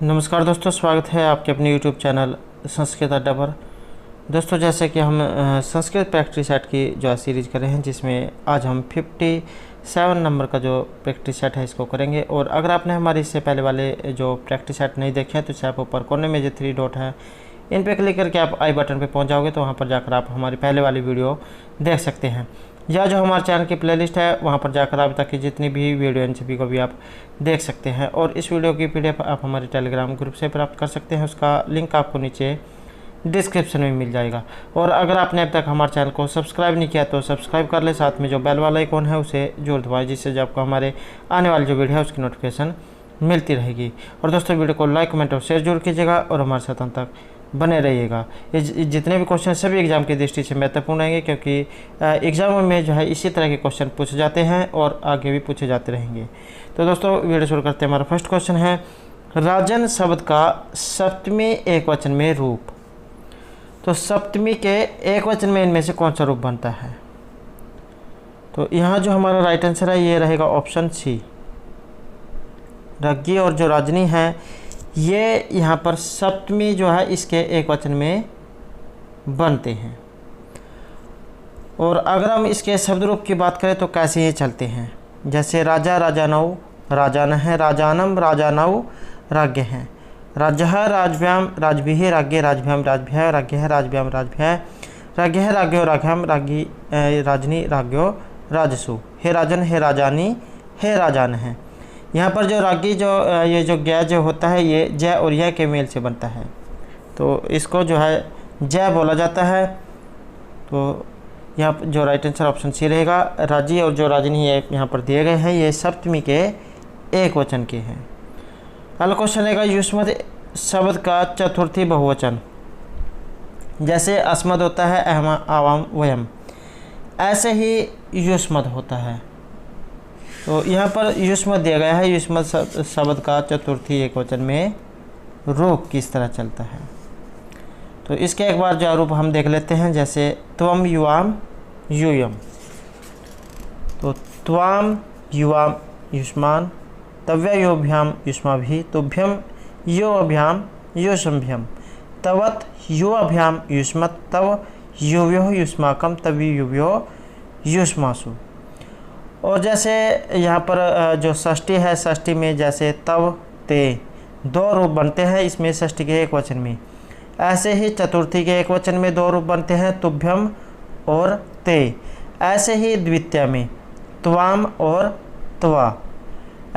नमस्कार दोस्तों, स्वागत है आपके अपने YouTube चैनल संस्कृत अड्डा पर। दोस्तों, जैसे कि हम संस्कृत प्रैक्टिस सेट की जो सीरीज कर रहे हैं, जिसमें आज हम 57 नंबर का जो प्रैक्टिस सेट है इसको करेंगे। और अगर आपने हमारे इससे पहले वाले जो प्रैक्टिस सेट नहीं देखे हैं तो इसे आप ऊपर कोने में जो 3 डॉट है इन पे क्लिक करके आप आई बटन पे पहुंच जाओगे, तो वहां पर जाकर आप हमारी पहले वाली वीडियो देख सकते हैं। या जो हमारे चैनल की प्लेलिस्ट है वहां पर जाकर आप तक की जितनी भी वीडियो इन सभी को भी आप देख सकते हैं। और इस वीडियो की PDF आप हमारे टेलीग्राम ग्रुप से प्राप्त कर सकते हैं, उसका लिंक आपको नीचे डिस्क्रिप्शन में मिल जाएगा। और अगर आपने अब तक हमारे चैनल को सब्सक्राइब नहीं किया तो सब्सक्राइब कर ले, साथ में जो बेल वाला आइकॉन है उसे जरूर दबाएं, जिससे जब आपको हमारे आने वाली जो वीडियो है उसकी नोटिफिकेशन मिलती रहेगी। और दोस्तों, वीडियो को लाइक, कमेंट और शेयर जरूर कीजिएगा और हमारे साथ अंत तक बने रहिएगा। ये जितने भी क्वेश्चन सभी एग्जाम की दृष्टि से महत्वपूर्ण रहेंगे, क्योंकि एग्जामों में जो है इसी तरह के क्वेश्चन पूछे जाते हैं और आगे भी पूछे जाते रहेंगे। तो दोस्तों, वीडियो शुरू करते हैं। हमारा फर्स्ट क्वेश्चन है, राजन शब्द का सप्तमी एकवचन में रूप। तो सप्तमी के एकवचन में इनमें से कौन सा रूप बनता है? तो यहाँ जो हमारा राइट आंसर है ये रहेगा ऑप्शन सी, रज्ञी। और जो राजनी है ये यहाँ पर सप्तमी जो है इसके एकवचन में बनते हैं। और अगर हम इसके शब्द रूप की बात करें तो कैसे ये चलते हैं, जैसे राजा, राजानौ, राजान है, राजानम, राजानौ, राज्ञ हैं, राजः, राजभ्याम, राजभिः, राज्ञ, राजभ्याम, राजभ्यः, राज्ञ है, राजभ्याम, राजभ्यः, राज्ञ है, राज्ञो, राघ्याम, राज्ञी, राजनी, राज्ञो, राजसु, हे राजन, हे राजानी, हे राजान है। यहाँ पर जो रागी जो ये जो ज्ञ जो होता है ये जय और यह के मेल से बनता है, तो इसको जो है जय बोला जाता है। तो यहाँ जो राइट आंसर ऑप्शन सी रहेगा। राजी और जो राजनी ये यहाँ पर दिए गए हैं ये सप्तमी के एक वचन के हैं। अगला क्वेश्चन रहेगा, युष्मद शब्द का चतुर्थी बहुवचन। जैसे अस्मद होता है अहम, आवाम, वयम, ऐसे ही युष्मद होता है। तो यहाँ पर युष्मद दिया गया है, युष्मद शब्द का चतुर्थी एकवचन में रूप किस तरह चलता है। तो इसके एक बार जो रूप हम देख लेते हैं, जैसे त्वम, युवाम, यूयम। तो त्वाम, युवाम, युष्मान, तव्ययोभ्याम, युष्माभि, तुभ्यम, योभ्याम, योषम्भ्यम, तवत, युवाभ्याम, युष्मत, तव, युव्यो, युष्माकम, तव्युव्यो, युष्मासु। और जैसे यहाँ पर जो षष्ठी है, षष्ठी में जैसे तव, ते, 2 रूप बनते हैं इसमें षष्ठी के एक वचन में। ऐसे ही चतुर्थी के एक वचन में 2 रूप बनते हैं, तुभ्यम और ते। ऐसे ही द्वितीय में त्वाम और त्वा,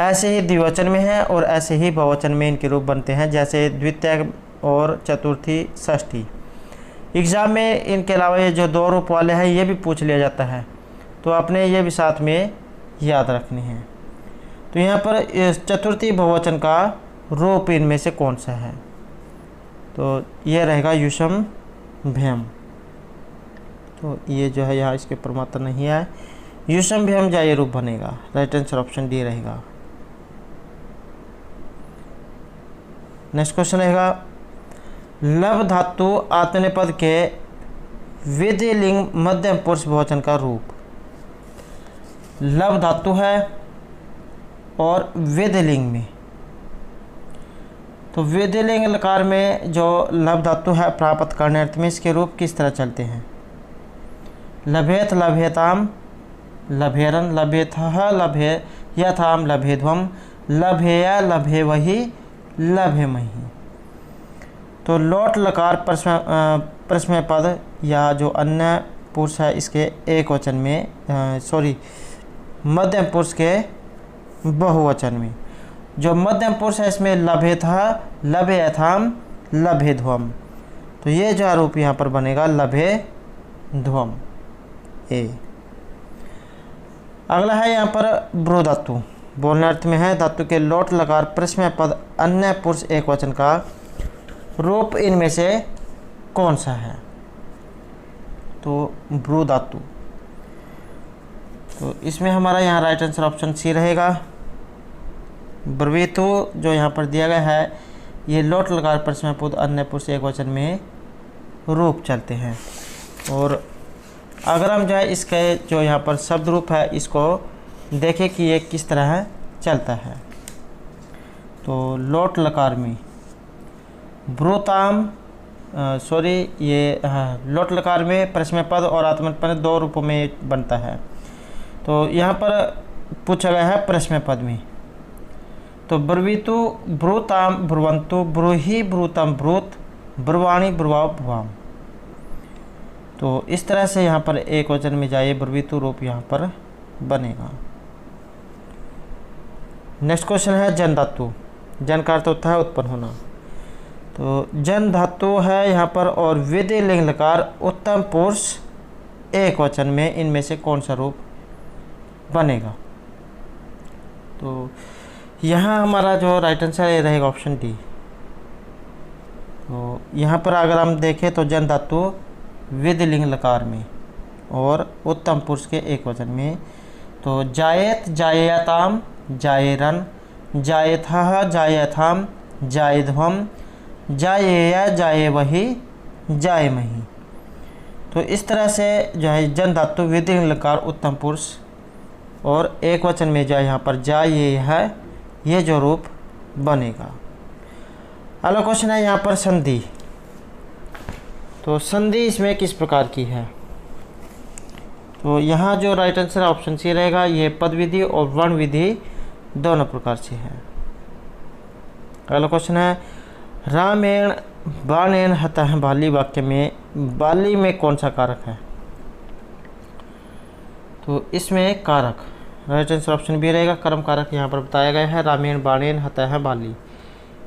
ऐसे ही द्विवचन में है। और ऐसे ही बहुवचन में इनके रूप बनते हैं, जैसे द्वितीय और चतुर्थी, षष्ठी। एग्ज़ाम में इनके अलावा ये जो 2 रूप वाले हैं ये भी पूछ लिया जाता है, तो आपने ये भी साथ में याद रखनी है। तो यहाँ पर चतुर्थी बहुवचन का रूप इनमें से कौन सा है? तो ये रहेगा युषम भ्यम। तो ये जो है यहाँ इसके ऊपर मात्रा नहीं है, युषम भ्यम जा ये रूप बनेगा। राइट आंसर ऑप्शन डी रहेगा। नेक्स्ट क्वेश्चन रहेगा, लव धातु आत्मनेपद के विधिलिंग मध्यम पुरुष बहुवचन का रूप। लव धातु है और विधिलिंग में, तो विधिलिंग लकार में जो लव धातु है प्राप्त करने अर्थ में इसके रूप किस तरह चलते हैं? लभेत, लभेताम, लभेरन, लभेथः, लभे यथाम, लभेध्वम, लभेय, लभेवहि, लभेमहि। तो लोट लकार प्रश्न पद या जो अन्य पुरुष है इसके एक वचन में मध्यम पुरुष के बहुवचन में। जो मध्यम पुरुष है इसमें लभेथः, लभेयथाम, लभेध्वम। तो ये जो रूप यहाँ पर बनेगा लभेध्वम, ए। अगला है यहाँ पर ब्रू धातु, बोलने अर्थ में है। धातु के लोट लकार प्रश्न पद अन्य पुरुष एक वचन का रूप इनमें से कौन सा है? तो ब्रू धातु। तो इसमें हमारा यहाँ राइट आंसर ऑप्शन सी रहेगा। ब्रवीतु जो यहाँ पर दिया गया है ये लोट लकार प्रश्न पद अन्य पुरुष एक वचन में रूप चलते हैं। और अगर हम जो है इसके जो यहाँ पर शब्द रूप है इसको देखें कि ये किस तरह चलता है। तो लोट लकार में ब्रूताम ये लोट लकार में प्रश्न पद और आत्मनेपद पद 2 रूपों में बनता है। तो यहाँ पर पूछा गया है प्रश्न पद में। तो ब्रवीतु ब्रूताम ब्रुवंतु ब्रूहि ब्रूतम ब्रूत ब्रुवाणी ब्रुवाव भुवाम। तो इस तरह से यहाँ पर एक वचन में जाइए ब्रवीतु रूप यहाँ पर बनेगा। नेक्स्ट क्वेश्चन है जन धातु। जन का अर्थ होता है उत्पन्न होना। तो जन धातु है यहाँ पर और विधि लिंग लकार उत्तम पुरुष एक वचन में इनमें से कौन सा रूप बनेगा। तो यहाँ हमारा जो राइट आंसर ये रहेगा ऑप्शन डी। तो यहाँ पर अगर हम देखें तो जन धातु विधि लिंग लकार में और उत्तम पुरुष के एक वचन में। तो जायत जायताम जायरन जायथः जायथाम जायध्वम जायेया जायवहि जायमहि। तो इस तरह से जो है जन धातु विधि लिंग लकार उत्तम पुरुष और एक वचन में जो यहाँ पर जाये है ये जो रूप बनेगा। अगला क्वेश्चन है यहाँ पर संधि। तो संधि इसमें किस प्रकार की है। तो यहाँ जो राइट आंसर ऑप्शन सी रहेगा। ये पद विधि और वर्ण विधि दोनों प्रकार से है। अगला क्वेश्चन है रामेण बाणेन हतः बाली वाक्य में बाली में कौन सा कारक है। तो इसमें कारक राइट आंसर ऑप्शन बी रहेगा। कर्म कारक यहाँ पर बताया गया है रामेण बाणेन हतः बाली।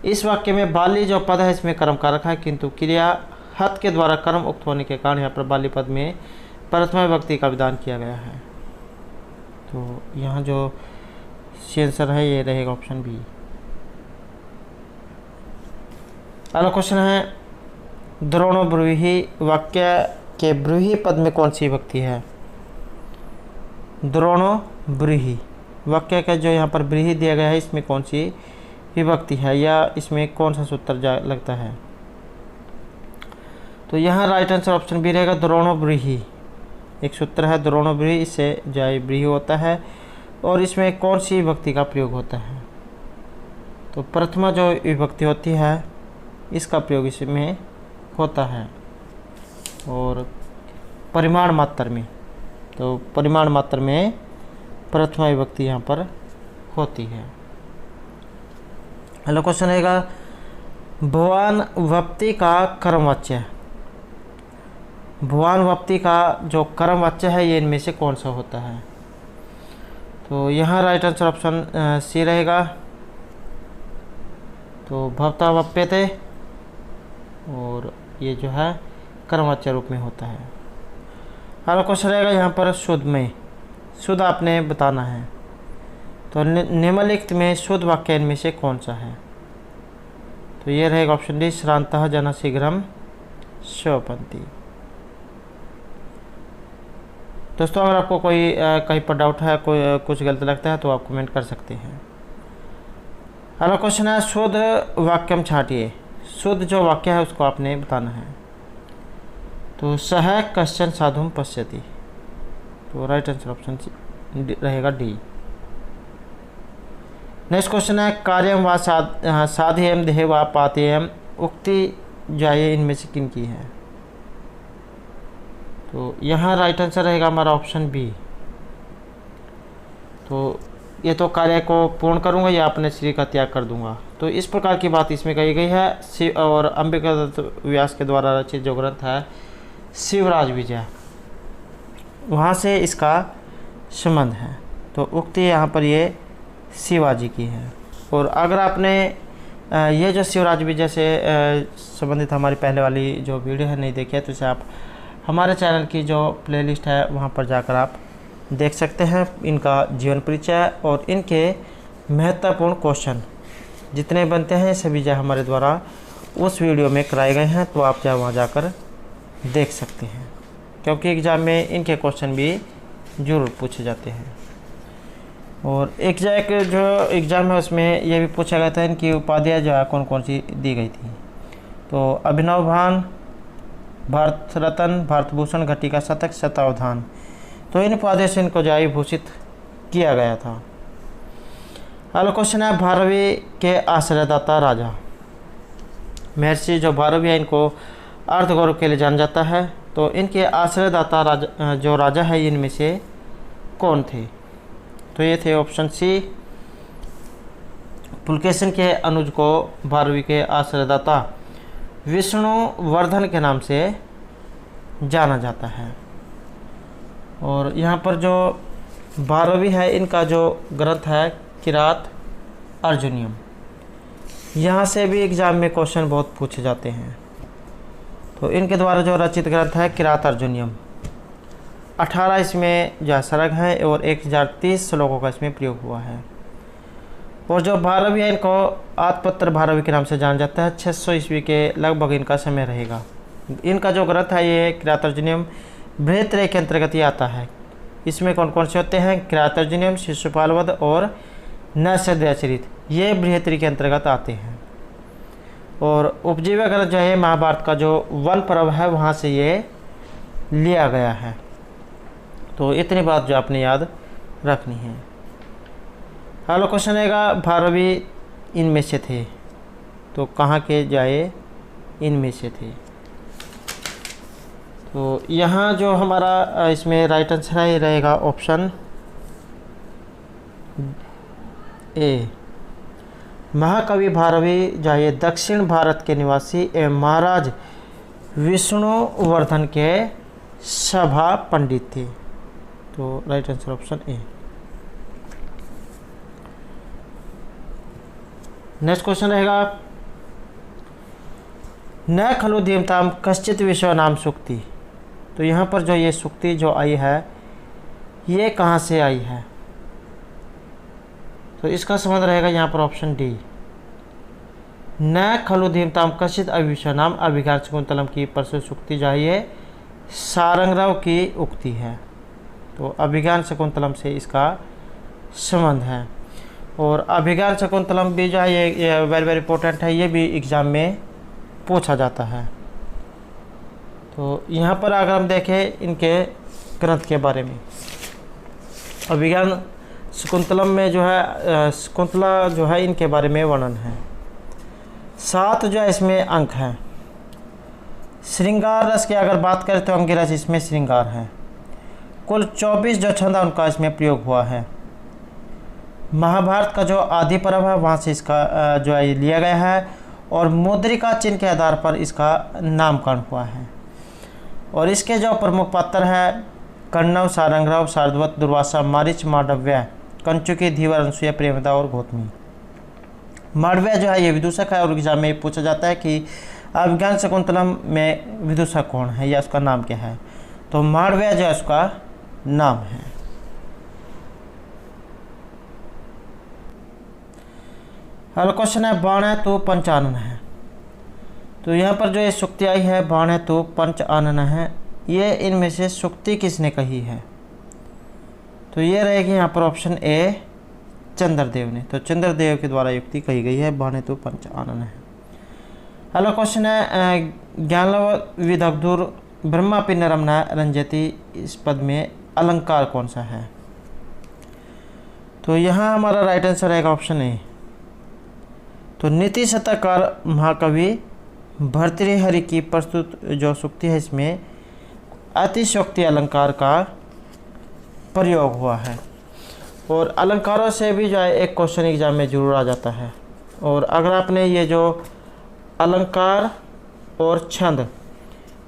इस वाक्य में बाली जो पद है इसमें कर्म कारक है, किंतु क्रिया हत के द्वारा कर्म उक्त होने के कारण यहाँ पर बाली पद में प्रथमा विभक्ति का विधान किया गया है। तो यहाँ जो सी आंसर है ये रहेगा ऑप्शन बी। अगला क्वेश्चन है द्रोणो ब्रूहि वाक्य के ब्रूहि पद में कौन सी विभक्ति है। द्रोणो ब्रूहि वाक्य का जो यहाँ पर ब्रीहि दिया गया है इसमें कौन सी विभक्ति है या इसमें कौन सा सूत्र लगता है। तो यहाँ राइट आंसर ऑप्शन बी रहेगा द्रोणो ब्रीहि। एक सूत्र है द्रोणो ब्रीहि, इससे जाय ब्रीहि होता है और इसमें कौन सी विभक्ति का प्रयोग होता है। तो प्रथमा जो विभक्ति होती है इसका प्रयोग इसमें होता है और परिमाण मात्र में। तो परिमाण मात्र में प्रथमा विभक्ति यहाँ पर होती है। अगला क्वेश्चन रहेगा भुवन वप्ति का कर्मवाच्य। भुवन वप्ति का जो कर्मवाच्य है ये इनमें से कौन सा होता है। तो यहाँ राइट आंसर ऑप्शन सी रहेगा। तो भवता वप्यते और ये जो है कर्मवाच्य रूप में होता है। अगला क्वेश्चन रहेगा यहाँ पर शुद्ध में। शुद्ध आपने बताना है। तो निम्नलिखित में शुद्ध वाक्य इनमें से कौन सा है। तो ये रहेगा ऑप्शन डी श्रांतः जन शीघ्रम स्वपन्ति। दोस्तों अगर आपको कोई कहीं पर डाउट है, कोई कुछ गलत लगता है तो आप कमेंट कर सकते हैं। अगला क्वेश्चन है शुद्ध वाक्यम छाटिए। शुद्ध जो वाक्य है उसको आपने बताना है। तो सह कश्चन साधुम पश्यति। तो राइट आंसर ऑप्शन रहेगा डी। नेक्स्ट क्वेश्चन है कार्यम व साधेयम देह व पातेयम उक्ति जाये इनमें से किन की है। तो यहाँ राइट आंसर रहेगा हमारा ऑप्शन बी। तो ये तो कार्य को पूर्ण करूँगा या अपने शरीर का त्याग कर दूंगा। तो इस प्रकार की बात इसमें कही गई है। शिव और अंबिका दत्त व्यास के द्वारा रचित जो ग्रंथ है शिवराज विजय, वहाँ से इसका संबंध है। तो उक्ति यहाँ पर ये शिवाजी की है। और अगर आपने ये जो शिवराज विजय से संबंधित हमारी पहले वाली जो वीडियो है नहीं देखी है तो इसे आप हमारे चैनल की जो प्लेलिस्ट है वहाँ पर जाकर आप देख सकते हैं। इनका जीवन परिचय और इनके महत्वपूर्ण क्वेश्चन जितने बनते हैं सभी जो हमारे द्वारा उस वीडियो में कराए गए हैं। तो आप वहाँ जाकर देख सकते हैं, क्योंकि एग्ज़ाम में इनके क्वेश्चन भी ज़रूर पूछे जाते हैं। और एक जो एग्ज़ाम है उसमें यह भी पूछा गया था इनकी उपाधियाँ जो है कौन कौन सी दी गई थी। तो अभिनव भान, भारत रत्न, भारत भूषण, घटिका शतक, शतावधान। तो इन उपाधियों से इनको जो है भूषित किया गया था। अगला क्वेश्चन है भारवी के आश्रयदाता राजा। महर्षि जो भारवी है इनको अर्थ गौरव के लिए जाना जाता है। तो इनके आश्रयदाता जो राजा है इनमें से कौन थे? तो ये थे ऑप्शन सी, पुलकेशिन के अनुज को भारवी के आश्रयदाता विष्णुवर्धन के नाम से जाना जाता है। और यहाँ पर जो भारवी है इनका जो ग्रंथ है किरात अर्जुनियम, यहाँ से भी एग्जाम में क्वेश्चन बहुत पूछे जाते हैं। तो इनके द्वारा जो रचित ग्रंथ है किरात अर्जुनियम, 18 इसमें जो सरग हैं और 1030 श्लोकों का इसमें प्रयोग हुआ है। और जो भारवी है इनको आत्मपत्र भारवी के नाम से जाना जाता है। 600 ईस्वी के लगभग इनका समय रहेगा। इनका जो ग्रंथ है ये किरात अर्जुनियम बृहत्रय के अंतर्गत ही आता है। इसमें कौन कौन से होते हैं? किरात अर्जुनियम, शिशुपाल वध और नैषधीयचरित, ये बृहत्रय के अंतर्गत आते हैं। और उपजीव्य ग्रंथ जो है महाभारत का जो वन पर्व है वहाँ से ये लिया गया है। तो इतनी बात जो आपने याद रखनी है। अगला क्वेश्चन रहेगा भारवी इनमें से थे, तो कहाँ के जाए इनमें से थे? तो यहाँ जो हमारा इसमें राइट आंसर है ये रहेगा ऑप्शन ए। महाकवि भारवी जो है दक्षिण भारत के निवासी एवं महाराज विष्णुवर्धन के सभा पंडित थे। तो right answer option A. Next question रहेगा न खलु धीमताम कश्चित विश्व नाम सुक्ति। तो यहाँ पर जो ये सुक्ति जो आई है ये कहाँ से आई है? तो इसका संबंध रहेगा यहाँ पर ऑप्शन डी। न खलु धीमताम कश्चित अविश्व नाम अभिज्ञान शकुंतलम की प्रसिद्ध सुक्ति जो है ये सारंगराव की उक्ति है। तो अभिज्ञान शकुंतलम से इसका संबंध है। और अभिज्ञान शकुंतलम भी जो है ये वेरी वेरी इंपॉर्टेंट है, ये भी एग्ज़ाम में पूछा जाता है। तो यहाँ पर अगर हम देखें इनके ग्रंथ के बारे में, अभिज्ञान शकुंतलम में जो है शकुंतला जो है इनके बारे में वर्णन है। 7 जो है इसमें अंक हैं। श्रृंगार रस की अगर बात करें तो अंगिरस इसमें श्रृंगार है। कुल 24 जो छंद उनका इसमें प्रयोग हुआ है। महाभारत का जो आदि पर्व है वहाँ से इसका जो है लिया गया है। और मुद्रिका चिन्ह के आधार पर इसका नामकरण हुआ है। और इसके जो प्रमुख पात्र है कण्व, सारंगराव, शार्दूल, दुर्वासा, मारीच, मांडव्य, कंचुकी, धीवर, अनसुया, प्रेमदा और गौतमी। मांडव्य जो है ये विदूषक है और एग्जाम में पूछा जाता है कि अभिज्ञान शकुंतलम में विदूषक कौन है या उसका नाम क्या है? तो मांडव्य जो है उसका नाम है। अगला क्वेश्चन है बाण है तो पंचानन है। तो यहाँ पर जो ये सुक्ति आई है बाण है तो पंचानन है, ये इनमें से सुक्ति किसने कही है? तो ये रहेगी यहाँ पर ऑप्शन ए चंद्रदेव ने। तो चंद्रदेव के द्वारा युक्ति कही गई है बाण है तो पंचानन है। अगला क्वेश्चन है ज्ञानलव विदग्धुर ब्रह्मा पिन्नरमना रंजती, इस पद में अलंकार कौन सा है? तो यहाँ हमारा राइट आंसर रहेगा ऑप्शन ए। तो नीति शतकार महाकवि भर्तृहरि की प्रस्तुत जो सुक्ति है इसमें अतिशयोक्ति अलंकार का प्रयोग हुआ है। और अलंकारों से भी जो है एक क्वेश्चन एग्जाम में जरूर आ जाता है। और अगर आपने ये जो अलंकार और छंद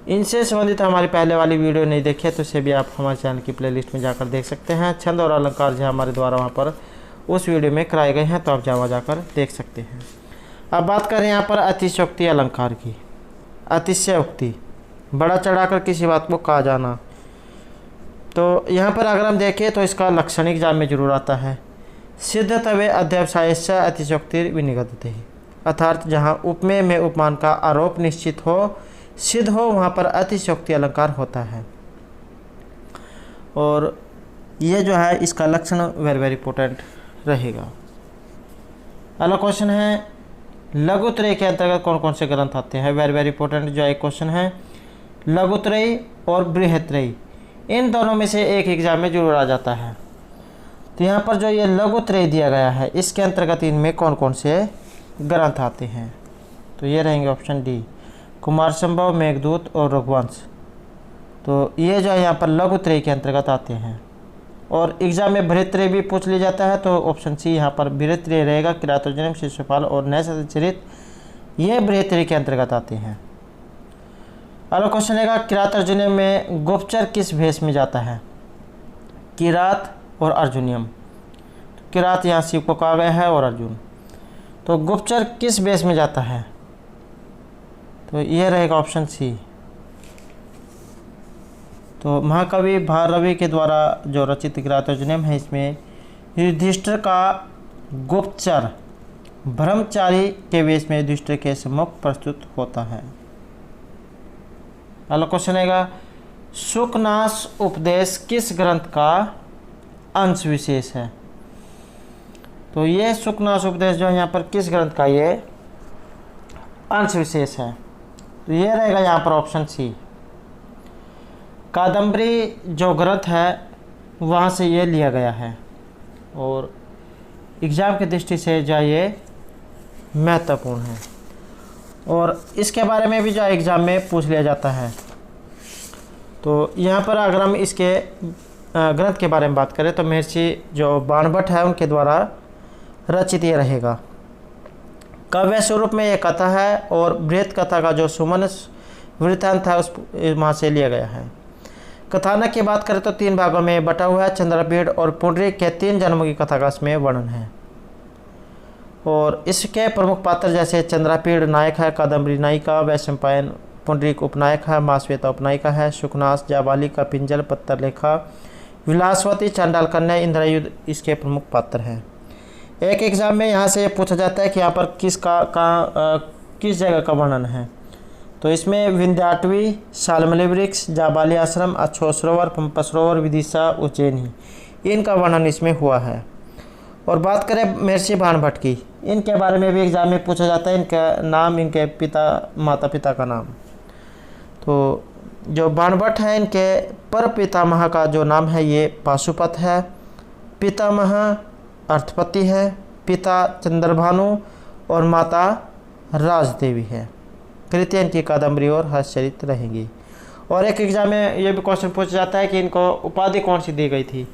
इनसे संबंधित हमारी पहले वाली वीडियो नहीं देखी है तो इसे भी आप हमारे चैनल की प्लेलिस्ट में जाकर देख सकते हैं। छंद और अलंकार जो हमारे द्वारा वहाँ पर उस वीडियो में कराए गए हैं, तो आप वहाँ जाकर देख सकते हैं। अब बात करें यहाँ पर अतिशयोक्ति अलंकार की। अतिशयोक्ति बड़ा चढ़ाकर किसी बात को कहा जाना। तो यहाँ पर अगर हम देखें तो इसका लक्षण एग्जाम में जरूर आता है। सिद्ध तवे अध्यवसाय अतिशयोक्ति विनिगतते ही, अर्थात जहाँ उपमेय में उपमान का आरोप निश्चित हो, सिद्ध हो, वहाँ पर अतिशयोक्ति अलंकार होता है। और ये जो है इसका लक्षण वेरी वेरी इंपॉर्टेंट रहेगा। अगला क्वेश्चन है लघुत्रय के अंतर्गत कौन कौन से ग्रंथ आते हैं? वेरी वेरी इंपॉर्टेंट जो एक क्वेश्चन है। लघुत्रय और बृहत्रय इन दोनों में से एक एग्जाम में जरूर आ जाता है। तो यहाँ पर जो ये लघुत्रय दिया गया है इसके अंतर्गत इनमें कौन कौन से ग्रंथ आते हैं? तो ये रहेंगे ऑप्शन डी, कुमार संभव, मेघदूत और रघुवंश। तो ये जो है यहाँ पर लघु त्रय के अंतर्गत आते हैं। और एग्जाम में बृहत्त्रय भी पूछ लिया जाता है, तो ऑप्शन सी यहाँ पर बृहत्त्रय रहेगा। किरातोर्जुनीयम, शिशुपाल और नैषधचरित ये बृहत्त्रय के अंतर्गत आते हैं। अगला क्वेश्चन रहेगा, किरातोर्जुनीयम में गुप्तचर किस भेष में जाता है? किरात और अर्जुनियम। किरात यहाँ शिव को कहा गया है और अर्जुन, तो गुप्तचर किस भेष में जाता है? तो यह रहेगा ऑप्शन सी। तो महाकवि भारवी के द्वारा जो रचित किरातोर्जुनीयम है, इसमें युधिष्ठिर का गुप्तचर ब्रह्मचारी के वेश में युधिष्ठिर के सम्मुख प्रस्तुत होता है। अगला क्वेश्चन रहेगा, सुकनास उपदेश किस ग्रंथ का अंश विशेष है? तो ये सुकनास उपदेश जो है यहाँ पर किस ग्रंथ का ये अंश विशेष है? तो ये रहेगा यहाँ पर ऑप्शन सी। कादम्बरी जो ग्रंथ है वहाँ से ये लिया गया है, और एग्ज़ाम की दृष्टि से जो ये महत्वपूर्ण है, और इसके बारे में भी जो एग्ज़ाम में पूछ लिया जाता है। तो यहाँ पर अगर हम इसके ग्रंथ के बारे में बात करें तो महर्षि जो बाणभट्ट है उनके द्वारा रचित ये रहेगा। काव्य स्वरूप में ये कथा है, और बृहत कथा का जो सुमन वृत्तांत है उस वहाँ से लिया गया है। कथानक की बात करें तो 3 भागों में बटा हुआ है। चंद्रपीड़ और पुंडरीक के 3 जन्मों की कथा का इसमें वर्णन है, और इसके प्रमुख पात्र जैसे चंद्रपीड़ नायक है, कादम्बरी नायिका, वैशंपायन पुंडरीक उपनायक है, माश्वेता उपनायिका है, शुकनास जाबालिका, पिंजल पत्तरलेखा, विलासवती, चांडाल कन्या, इंद्रयुध इसके प्रमुख पात्र हैं। एक एग्जाम में यहाँ से पूछा जाता है कि यहाँ पर किस जगह का वर्णन है। तो इसमें विंध्याटवी, शाल्मली वृक्ष, जाबाली आश्रम, अक्षोह सरोवर, पंपा सरोवर, विदिशा, उज्जैनी इनका वर्णन इसमें हुआ है। और बात करें महर्षि बाणभट्ट की, इनके बारे में भी एग्जाम में पूछा जाता है, इनका नाम, इनके माता पिता का नाम। तो जो बाणभट्ट है इनके पर पितामह का जो नाम है ये पाशुपत है, पितामह अर्थपति है, पिता चंद्रभानु और माता राजदेवी है। कृतियाँ इनकी कादम्बरी और हर्षचरित रहेंगी। और एक एग्जाम में ये भी क्वेश्चन पूछा जाता है कि इनको उपाधि कौन सी दी गई थी?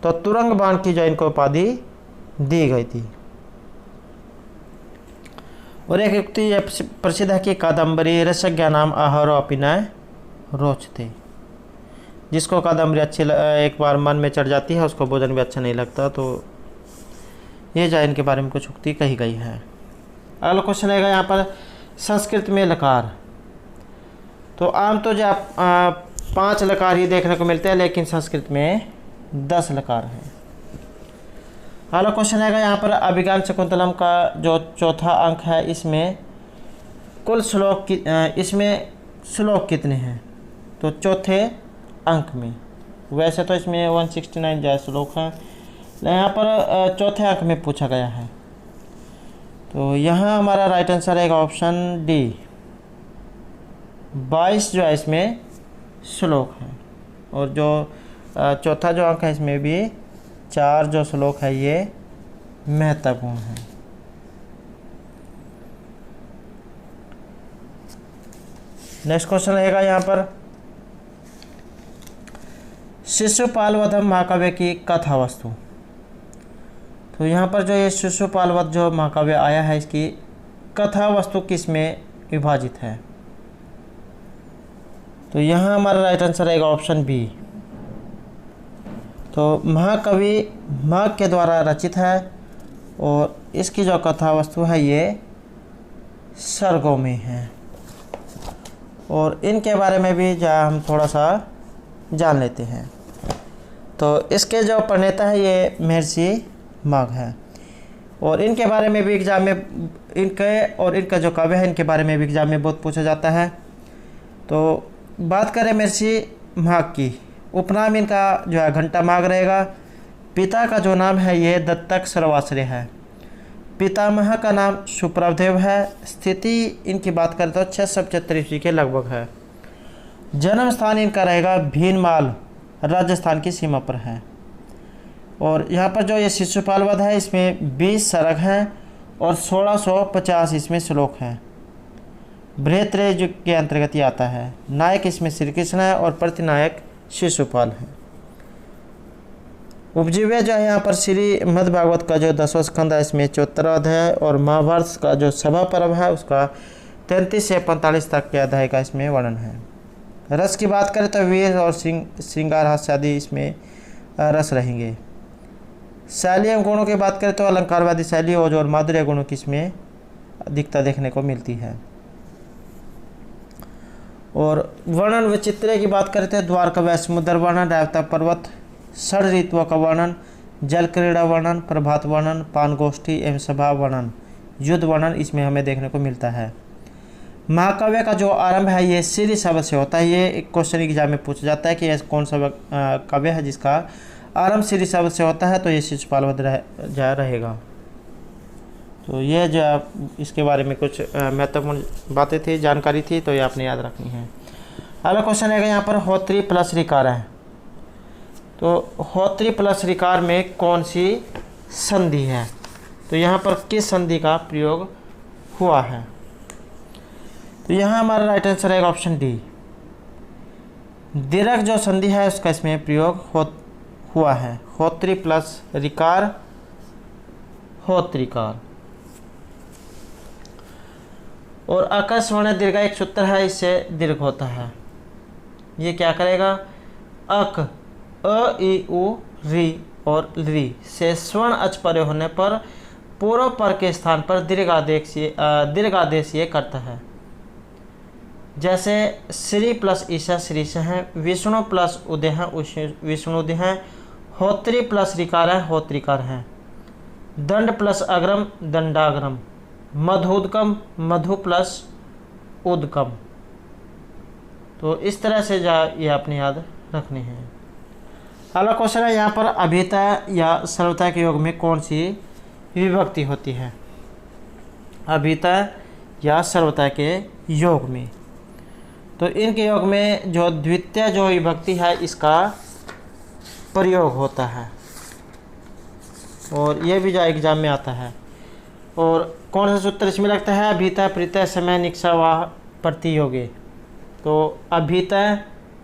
तो तुरंग बाण की जो इनको उपाधि दी गई थी। और एक युक्ति प्रसिद्ध है कि कादम्बरी रसज्ञा नाम आहारो अपिनय रोचते। जिसको कादम्बरी अच्छी एक बार मन में चढ़ जाती है उसको भोजन भी अच्छा नहीं लगता। तो ये जो इनके बारे में कुछ उक्ति कही गई है। अगला क्वेश्चन रहेगा यहाँ पर, संस्कृत में लकार। तो आम तो जो 5 लकार ही देखने को मिलते हैं, लेकिन संस्कृत में 10 लकार हैं। अगला क्वेश्चन रहेगा यहाँ पर, अभिज्ञान शकुंतलम का जो चौथा अंक है इसमें कुल श्लोक इसमें श्लोक कितने हैं? तो चौथे अंक में, वैसे तो इसमें 169 जो श्लोक हैं, यहाँ पर चौथे अंक में पूछा गया है। तो यहाँ हमारा राइट आंसर रहेगा ऑप्शन डी, 22 जो है इसमें श्लोक है। और जो चौथा जो अंक है इसमें भी 4 जो श्लोक है ये महत्वपूर्ण है। नेक्स्ट क्वेश्चन रहेगा यहाँ पर, शिशुपाल वध महाकाव्य की कथा वस्तु। तो यहाँ पर जो ये शिशुपाल वध जो महाकाव्य आया है इसकी कथा वस्तु किस में विभाजित है? तो यहाँ हमारा राइट आंसर रहेगा ऑप्शन बी। तो महाकवि माघ के द्वारा रचित है, और इसकी जो कथा वस्तु है ये सर्गों में है। और इनके बारे में भी जो हम थोड़ा सा जान लेते हैं। तो इसके जो प्रणेता है ये महर्षि माघ है, और इनके बारे में भी एग्जाम में इनका जो काव्य है इनके बारे में भी एग्जाम में बहुत पूछा जाता है। तो बात करें महर्षि माघ की, उपनाम इनका जो है घंटा माघ रहेगा। पिता का जो नाम है ये दत्तक सर्वाश्रय है। पितामह का नाम सुप्रभदेव है। स्थिति इनकी बात करें तो 675 ईस्वी के लगभग है। जन्म स्थान इनका रहेगा भीनमाल, राजस्थान की सीमा पर है। और यहाँ पर जो ये शिशुपाल वध है इसमें 20 सर्ग हैं और 1650 इसमें श्लोक हैं। बृहत्त्रय युग के अंतर्गत ये आता है। नायक इसमें श्री कृष्ण है और प्रतिनायक शिशुपाल है। उपजीव्य जो है यहाँ पर श्रीमद् भागवत का जो 10वां स्कंद है इसमें 74वां अध्याय, और महाभारत का जो सभा पर्व है उसका 33 से 45 तक के अध्याय का इसमें वर्णन है। रस की बात करें तो वीर और श्रृंगार हास्य आदि इसमें रस रहेंगे। शैली एवं गुणों की बात करें तो अलंकारवादी शैली और माधुर्य गुणों की इसमें अधिकता देखने को मिलती है। और वर्णन विचित्र की बात करें तो द्वारका व समुद्र वर्णन, देवता पर्वत, षड ऋतुओं का वर्णन, जल क्रीड़ा वर्णन, प्रभात वर्णन, पान गोष्ठी एवं सभा वर्णन, युद्ध वर्णन इसमें हमें देखने को मिलता है। महाकाव्य का जो आरंभ है ये श्री शब्द से होता है। ये एक क्वेश्चन एग्जाम में पूछा जाता है कि यह कौन सा काव्य है जिसका आरंभ श्री शब्द से होता है, तो ये शिशुपाल वध रहेगा। तो ये जो इसके बारे में कुछ महत्वपूर्ण बातें थी, जानकारी थी, तो ये आपने याद रखनी है। अगला क्वेश्चन है यहाँ पर होत्री प्लस ऋकार है। तो होत्री प्लस ऋकार में कौन सी संधि है, तो यहाँ पर किस संधि का प्रयोग हुआ है? तो यहाँ हमारा राइट आंसर है ऑप्शन डी। दीर्घ जो संधि है उसका इसमें प्रयोग हुआ है। होत्री प्लस ऋकार, होत्रिकार। और अकस्वर्ण दीर्घ एक सूत्र है, इससे दीर्घ होता है। ये क्या करेगा? अक, अ ई उ री और री से स्वर्ण अचपर्य होने पर पूर्व पर के स्थान पर दीर्घादेश ये करता है। जैसे श्री प्लस ईशा श्री से हैं, विष्णु प्लस उदय हैं विष्णुदय हैं, होत्री प्लस ऋकार है होत्रिकार हैं, दंड प्लस अग्रम दंडाग्रम, मधुदकम मधु प्लस उदकम। तो इस तरह से ये अपने याद रखनी है। अगला क्वेश्चन है यहाँ पर अभिता या सर्वता के योग में कौन सी विभक्ति होती है? अभिता या सर्वता के योग में, तो इनके योग में जो द्वितीय जो विभक्ति है इसका प्रयोग होता है, और ये भी जो एग्जाम में आता है। और कौन सा सूत्र इसमें लगता है? अभिता प्रत्यय समय निक्षा वाह प्रतियोगे। तो अभिता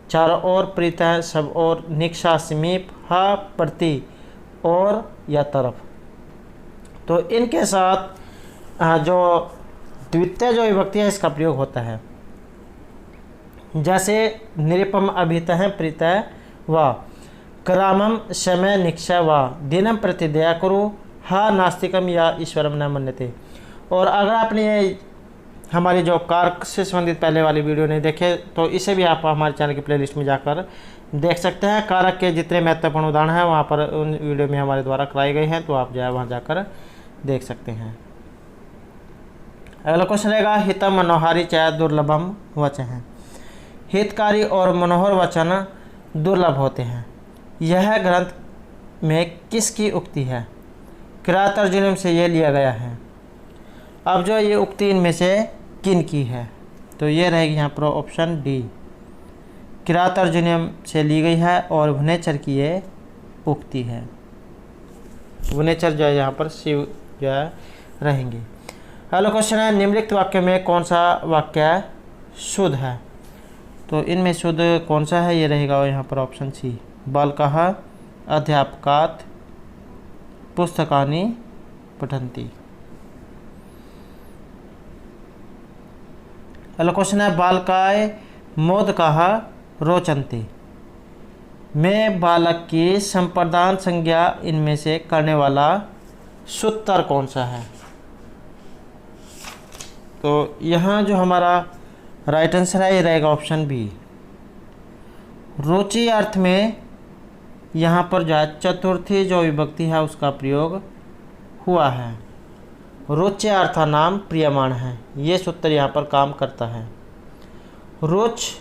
चारों ओर, प्रत्यय सब और, निक्षा समीप, हा प्रति और या तरफ। तो इनके साथ जो द्वितीय जो विभक्ति है इसका प्रयोग होता है। जैसे निरुपम अभिता है प्रत्यय व, करामम समय निक्षा व, दिनम प्रति दया करो, हा नास्तिकम या ईश्वरम न मन्यते। और अगर आपने हमारी जो कारक से संबंधित पहले वाली वीडियो नहीं देखे तो इसे भी आप हमारे चैनल की प्लेलिस्ट में जाकर देख सकते हैं। कारक के जितने महत्वपूर्ण उदाहरण हैं वहाँ पर उन वीडियो में हमारे द्वारा कराए गए हैं, तो आप जो है वहाँ जाकर देख सकते हैं। अगला क्वेश्चन रहेगा हितम मनोहारी च दुर्लभम वचन है। हितकारी और मनोहर वचन दुर्लभ होते हैं। यह ग्रंथ में किसकी उक्ति है? किरात अर्जुनम से ये लिया गया है। अब जो ये उक्ति इनमें से किन की है? तो ये रहेगी यहाँ पर ऑप्शन डी, किरात अर्जुनम से ली गई है और भुवनेश्वर की ये उक्ति है। भुवनेश्वर जो है यहाँ पर शिव जो है रहेंगे। अगला क्वेश्चन है निम्नलिखित वाक्य में कौन सा वाक्य शुद्ध है? तो इनमें शुद्ध कौन सा है? ये रहेगा यहाँ पर ऑप्शन सी, बालकाः अध्यापकात् पुस्तकानि पठन्ति। अगला क्वेश्चन है बालकाय मोदकाः रोचन्ते में बालक की संप्रदान संज्ञा इनमें से करने वाला सूत्र कौन सा है? तो यहाँ जो हमारा राइट आंसर है ये रहेगा ऑप्शन बी। रुचि अर्थ में यहाँ पर जो है चतुर्थी जो विभक्ति है उसका प्रयोग हुआ है। रुच अर्था नाम प्रियमाण है, ये सूत्र यहाँ पर काम करता है। रुच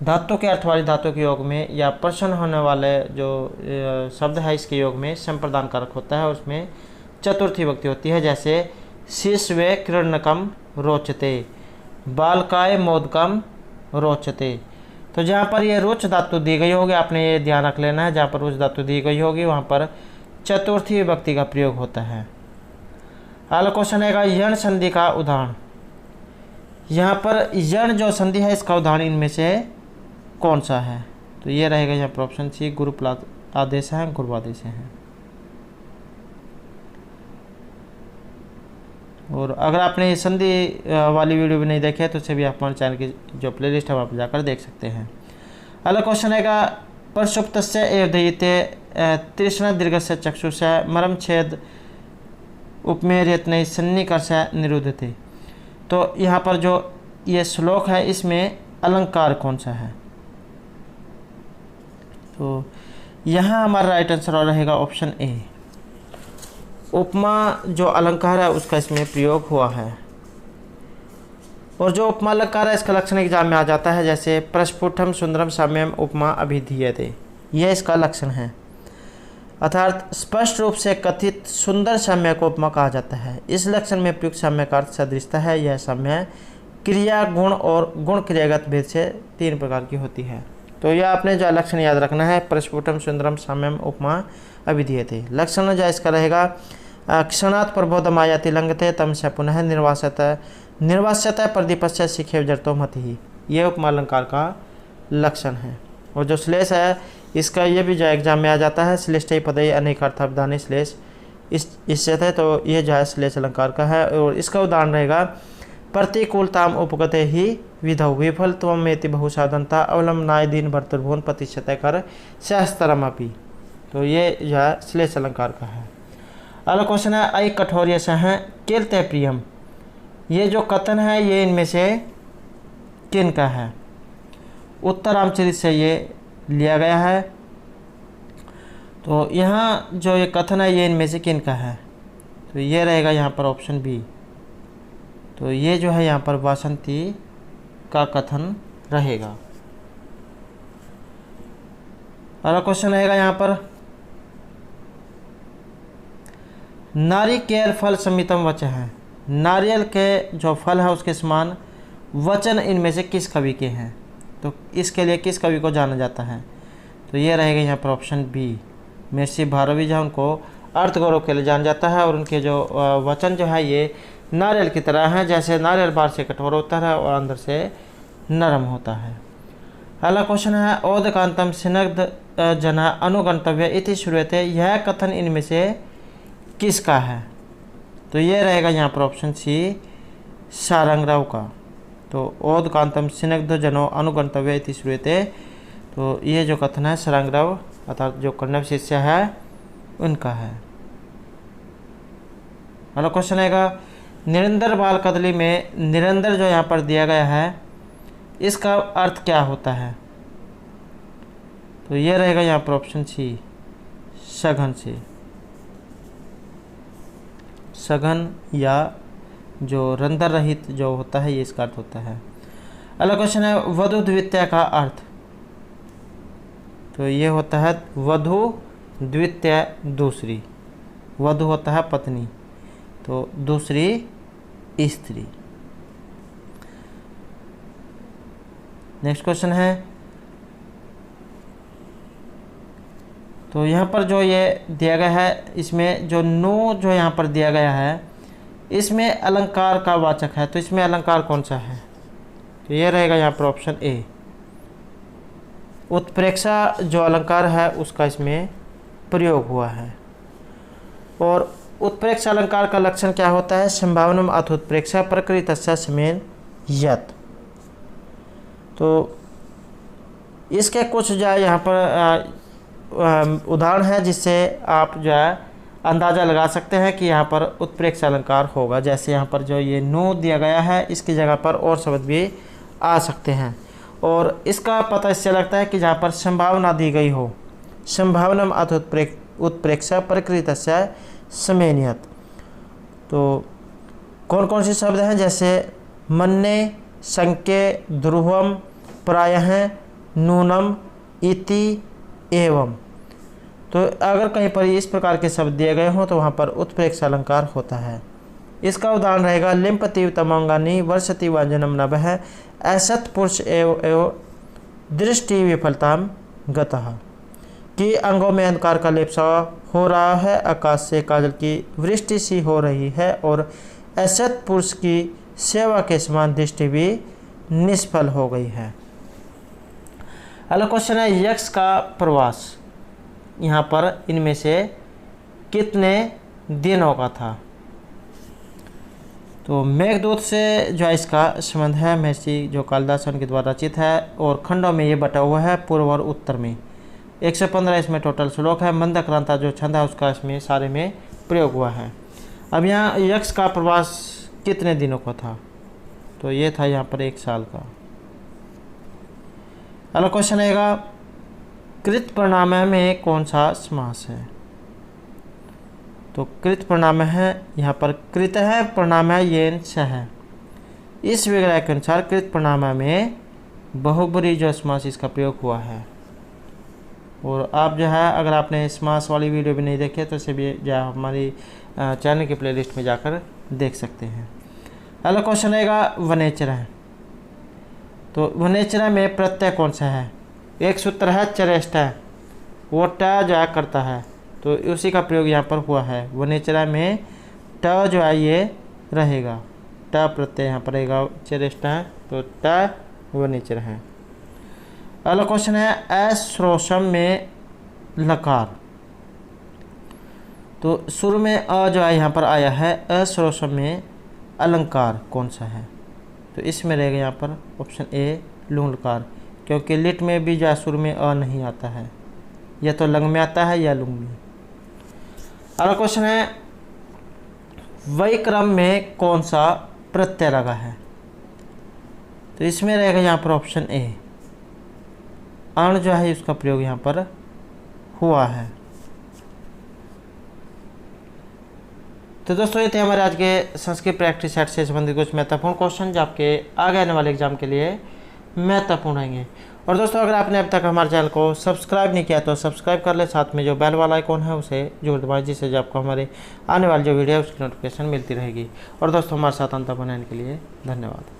धातु के अर्थ वाली धातु के योग में या प्रश्न होने वाले जो शब्द है इसके योग में संप्रदान कारक होता है, उसमें चतुर्थी विभक्ति होती है। जैसे शिशवे कृणकम रोचते, बालकाय मोदकम रोचते। तो जहाँ पर ये रुच धातु दी गई होगी आपने ये ध्यान रख लेना है, जहाँ पर रुच धातु दी गई होगी वहाँ पर चतुर्थी विभक्ति का प्रयोग होता है। अगला क्वेश्चन है यण संधि का उदाहरण। यहाँ पर यण जो संधि है इसका उदाहरण इनमें से कौन सा है? तो ये रहेगा यहाँ पर ऑप्शन सी, गुरु आदेश है, गुरुवादेश है। और अगर आपने संधि वाली वीडियो भी नहीं देखी है तो उसे भी आप हमारे चैनल की जो प्लेलिस्ट है वहाँ पर जाकर देख सकते हैं। अगला क्वेश्चन रहेगा परसुप्तस्य एव दयिते तृष्णा दीर्घस्य चक्षुषः मरम छेद उपमेय यत्न सन्निकर्ष निरुद्धते। तो यहाँ पर जो ये श्लोक है इसमें अलंकार कौन सा है? तो यहाँ हमारा राइट आंसर रहेगा ऑप्शन ए, उपमा जो अलंकार है उसका इसमें प्रयोग हुआ है। और जो उपमा अलंकार है इसका लक्षण एग्जाम में आ जाता है, जैसे प्रस्फुटम सुंदरम साम्यम उपमा अभिधीयते, यह इसका लक्षण है। अर्थात स्पष्ट रूप से कथित सुंदर साम्य को उपमा कहा जाता है। इस लक्षण में प्रयुक्त साम्य का अर्थ सदृशता है। यह साम्य क्रिया गुण और गुण क्रियागत भेद से 3 प्रकार की होती है। तो यह आपने जो लक्षण याद रखना है, प्रस्फुटम सुंदरम साम्यम उपमा अभिधीयते। लक्षण जो इसका रहेगा क्षणात् प्रबोधम आयाति लंघते तम से पुनः निर्वास्यत प्रदीपस्य शिखे जरतो मति, ये उपमा अलंकार का लक्षण है। और जो श्लेष है इसका ये भी जो एग्जाम में आ जाता है, श्लेष्ठि पदई अनेक अर्थावधानी श्लेष, इससे थे तो ये जो है श्लेष अलंकार का है। और इसका उदाहरण रहेगा प्रतिकूलताम उपगते ही विधौ विफल त्वमेति बहुसाधनता अवलंबनाय दीन भर्तृभुवन प्रतिशत कर सहस्त्रमपि। तो ये जो है श्लेष अलंकार का है। अगला क्वेश्चन है अय कठोर यश है केलते प्रियम, ये जो कथन है ये इनमें से किन का है? उत्तर रामचरित से ये लिया गया है। तो यहाँ जो ये कथन है ये इनमें से किन का है? तो ये रहेगा यहाँ पर ऑप्शन बी। तो ये जो है यहाँ पर वासंती का कथन रहेगा। अगला क्वेश्चन रहेगा यहाँ पर नारिकेल फल समितम वचन है, नारियल के जो फल है उसके समान वचन इनमें से किस कवि के हैं? तो इसके लिए किस कवि को जाना जाता है? तो ये रहेगा यहाँ पर ऑप्शन बी, महर्षि भारवी जो उनको अर्थ गौरव के लिए जाना जाता है। और उनके जो वचन जो है ये नारियल की तरह है, जैसे नारियल बाहर से कठोर होता है और अंदर से नरम होता है। अगला क्वेश्चन है औदकांतम स्निग्ध जना अनुगंतव्य इति श्रूयते, यह कथन इनमें से किसका है? तो ये रहेगा यहाँ पर ऑप्शन सी, सारंगराव का। तो औदकांतम स्निग्ध जनो अनुगंतव्य इति श्रूयते, तो ये जो कथन है सारंगराव अर्थात जो कण्व शिष्य है उनका है। अगला क्वेश्चन आएगा निरंतर बाल कदली में निरंतर जो यहाँ पर दिया गया है इसका अर्थ क्या होता है? तो ये रहेगा यहाँ पर ऑप्शन सी, सघन से, सघन या जो रंध्र रहित जो होता है ये इसका अर्थ होता है। अगला क्वेश्चन है वधु द्वितीय का अर्थ। तो ये होता है वधु द्वितीय दूसरी, वधु होता है पत्नी, तो दूसरी स्त्री। नेक्स्ट क्वेश्चन है, तो यहाँ पर जो ये दिया गया है इसमें जो नो जो यहाँ पर दिया गया है इसमें अलंकार का वाचक है, तो इसमें अलंकार कौन सा है? तो ये रहेगा यहाँ पर ऑप्शन ए, उत्प्रेक्षा जो अलंकार है उसका इसमें प्रयोग हुआ है। और उत्प्रेक्षा अलंकार का लक्षण क्या होता है? संभावनम अथ उत्प्रेक्षा प्रकृतस्य समेन यत्। तो इसके कुछ जो है यहाँ पर उदाहरण है जिससे आप जो है अंदाज़ा लगा सकते हैं कि यहाँ पर उत्प्रेक्षा अलंकार होगा। जैसे यहाँ पर जो ये नो दिया गया है इसकी जगह पर और शब्द भी आ सकते हैं। और इसका पता इससे लगता है कि जहाँ पर संभावना दी गई हो, संभावनम अथ उत्प्रेक्षा प्रकृतस्य समेनियत। तो कौन कौन से शब्द हैं? जैसे मन्ने, संके, ध्रुवम, प्रायः, नूनम, इति, एवं। तो अगर कहीं पर इस प्रकार के शब्द दिए गए हों तो वहाँ पर उत्प्रेक्षा अलंकार होता है। इसका उदाहरण रहेगा लिम्पति तमंगानी वर्षति वाजनम नभः असत पुरुष एव दृष्टि विफलताम गतः, कि अंगों में अंधकार का लेप सा हो रहा है, आकाश से काजल की वृष्टि सी हो रही है और असत पुरुष की सेवा के समान दृष्टि भी निष्फल हो गई है। अगला क्वेश्चन है यक्ष का प्रवास यहाँ पर इनमें से कितने दिनों का था। तो मेघदूत से जो है इसका संबंध है, महर्षि जो कालिदास उनके द्वारा रचित है और खंडों में ये बटा हुआ है पूर्व और उत्तर में। 115 इसमें टोटल श्लोक है। मंदक्रांता जो छंद है उसका इसमें सारे में प्रयोग हुआ है। अब यहाँ यक्ष का प्रवास कितने दिनों का था, तो ये था यहाँ पर 1 साल का। अगला क्वेश्चन आएगा कृत परिणाम में कौन सा समास है। तो कृत परिणाम है यहाँ पर कृत है, परिणाम है येन स है। इस विग्रह के अनुसार कृत परिणाम में बहुब्री जो समास इसका प्रयोग हुआ है। और आप जो है अगर आपने समास वाली वीडियो भी नहीं देखी है तो इसे भी जो है हमारी चैनल के प्लेलिस्ट में जाकर देख सकते हैं। अगला क्वेश्चन आएगा वनेचर है। तो वनेचर में प्रत्यय कौन सा है। एक सूत्र है चरेष्ट है, वो ट जो है करता है, तो उसी का प्रयोग यहाँ पर हुआ है। वनेचर में ट जो है ये रहेगा, ट प्रत्यय यहाँ पर रहेगा। चरेष्ट है तो ट वनेचर है। अगला क्वेश्चन है अश्रोषम में लकार। तो शुरू में अ जो है यहाँ पर आया है, अश्रोषम में अलंकार कौन सा है। तो इसमें रहेगा यहाँ पर ऑप्शन ए लुंग लकार, क्योंकि लिट में भी जो शुरू में अ नहीं आता है, या तो लंग में आता है या लुंग में। अगला क्वेश्चन है वैक्रम में कौन सा प्रत्यय लगा है। तो इसमें रहेगा यहाँ पर ऑप्शन ए अण जो है उसका प्रयोग यहाँ पर हुआ है। तो दोस्तों ये थे हमारे आज के संस्कृत प्रैक्टिस सेट से संबंधित कुछ महत्वपूर्ण क्वेश्चन जो आपके आगे आने वाले एग्जाम के लिए महत्वपूर्ण रहेंगे। और दोस्तों अगर आपने अब तक हमारे चैनल को सब्सक्राइब नहीं किया तो सब्सक्राइब कर ले, साथ में जो बेल वाला आइकॉन है उसे जरूर दबाएं, जिससे जो आपको हमारे आने वाली जो वीडियो है उसकी नोटिफिकेशन मिलती रहेगी। और दोस्तों हमारे साथ अंत बनाने के लिए धन्यवाद।